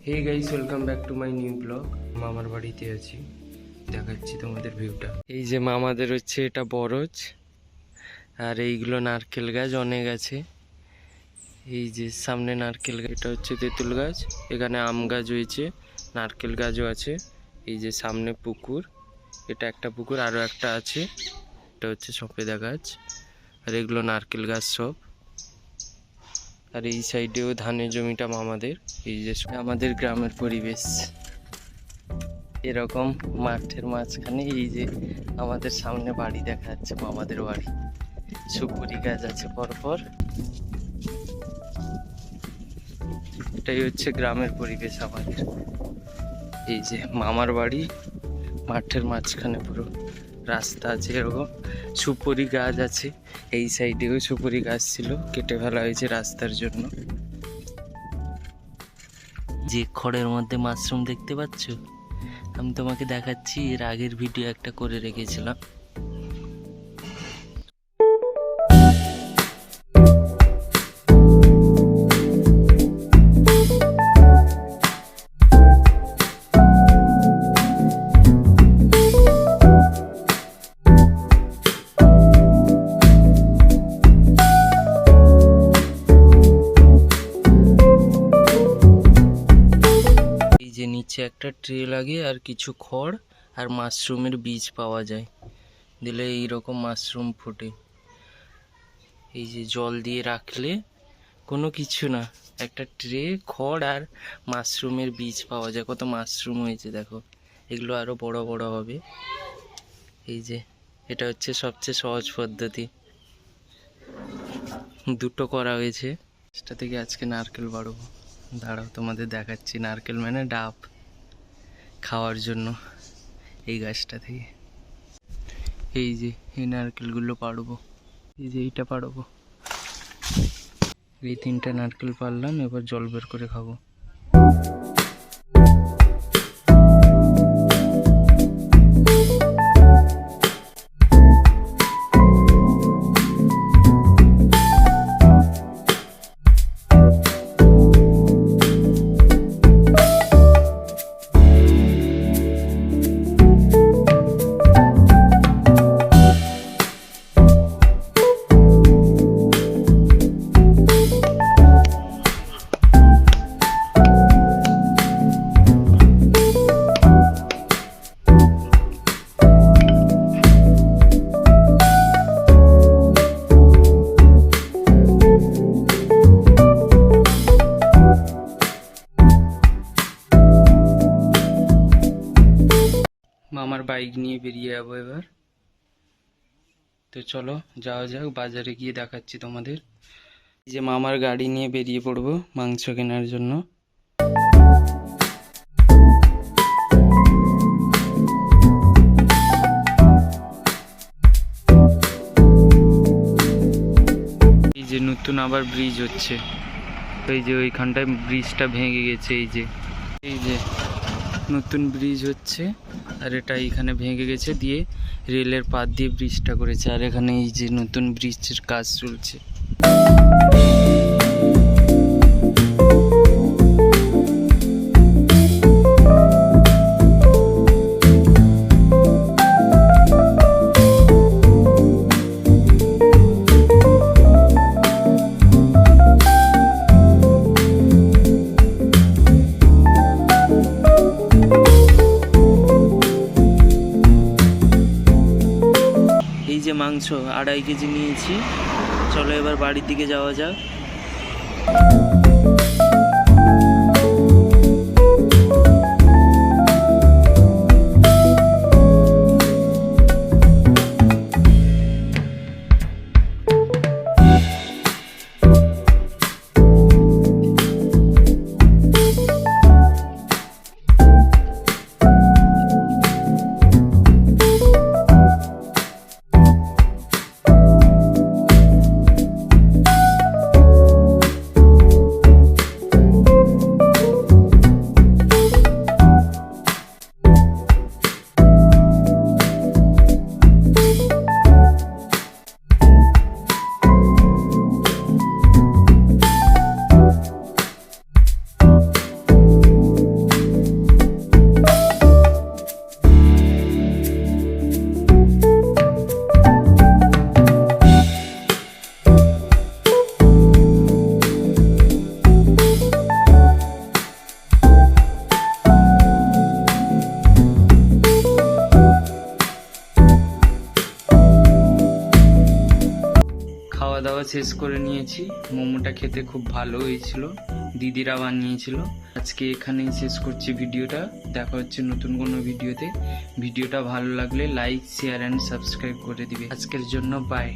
Hey guys, welcome back to my new blog. মামার বাড়িতে আছি, দেখাচ্ছি তোমাদের ভিউটা। এই যে মামাদের হচ্ছে এটা বরজ, আর এইগুলো নারকেল গাছ অনেক আছে। এই যে সামনে নারকেল গাছ, এটা হচ্ছে তেঁতুল গাছ, এখানে আম গাছ হয়েছে, নারকেল গাছও আছে। এই যে সামনে পুকুর, এটা একটা পুকুর, আরও একটা আছে, এটা হচ্ছে সফেদা গাছ, আর এগুলো নারকেল গাছ সব। আর এই সাইডেও ধানের জমিটা মামাদের। এই যে আমাদের গ্রামের পরিবেশ এরকম, মাঠের মাঝখানে এই যে আমাদের সামনে বাড়ি দেখা যাচ্ছে, মামাদের বাড়ি। সুপুরি গাছ আছে পরপর। এটাই হচ্ছে গ্রামের পরিবেশ আমাদের। এই যে মামার বাড়ি, মাঠের মাঝখানে পুরো রাস্তা আছে এরকম। সুপুরি গাছ আছে, এই সাইডেও সুপুরি গাছ ছিল, কেটে ফেলা হয়েছে রাস্তার জন্য। যে খড়ের মধ্যে মাশরুম দেখতে পাচ্ছ, আমি তোমাকে দেখাচ্ছি, এর আগের ভিডিও একটা করে রেখেছিলাম। যে নিচে একটা ট্রে লাগে আর কিছু খড় আর মাশরুমের বীজ পাওয়া যায়, দিলে এইরকম মাশরুম ফোটে। এই যে জল দিয়ে রাখলে, কোনো কিছু না, একটা ট্রে, খড় আর মাশরুমের বীজ পাওয়া যায়। কত মাশরুম হয়েছে দেখো, এগুলো আরো বড় বড় হবে। এই যে এটা হচ্ছে সবচেয়ে সহজ পদ্ধতি, দুটো করা হয়েছে। সেটা থেকে আজকে নারকেল বাড়বো, দাঁড়াও তোমাদের দেখাচ্ছি। নারকেল মানে ডাব, খাওয়ার জন্য এই গাছটা থেকে। এই যে এই নারকেলগুলো পাড়বো, এই যে এইটা পাড়বো, এই 3টা নারকেল পারলাম, এবার জল বের করে খাবো। মামার বাইক নিয়ে বেরিয়ে যাবো এবার। তো চলো যাওয়া যাক, বাজারে গিয়ে দেখাচ্ছি তোমাদের। এই যে মামার গাড়ি নিয়ে বেরিয়ে পড়বো মাংস কেনার জন্য। এই যে নতুন আবার ব্রিজ হচ্ছে, এই যে ওইখানটায় ব্রিজটা ভেঙে গেছে। এই যে নতুন ব্রিজ হচ্ছে, আর এটা এইখানে ভেঙে গেছে, দিয়ে রেলের পাত দিয়ে ব্রিজটা করেছে। আর এখানে এই যে নতুন ব্রিজের কাজ চলছে। যে মাংস 2.5 কেজি নিয়েছি, চলো এবার বাড়ির দিকে যাওয়া যাক। খাওয়া দাওয়া শেষ করে নিয়েছি। মোমোটা খেতে খুব ভালো হয়েছিল, দিদিরা বানিয়েছিল। আজকে এখানেই শেষ করছি ভিডিওটা। দেখা হচ্ছে নতুন কোনো ভিডিওতে। ভিডিওটা ভালো লাগলে লাইক, শেয়ার অ্যান্ড সাবস্ক্রাইব করে দিবে। আজকের জন্য বাই।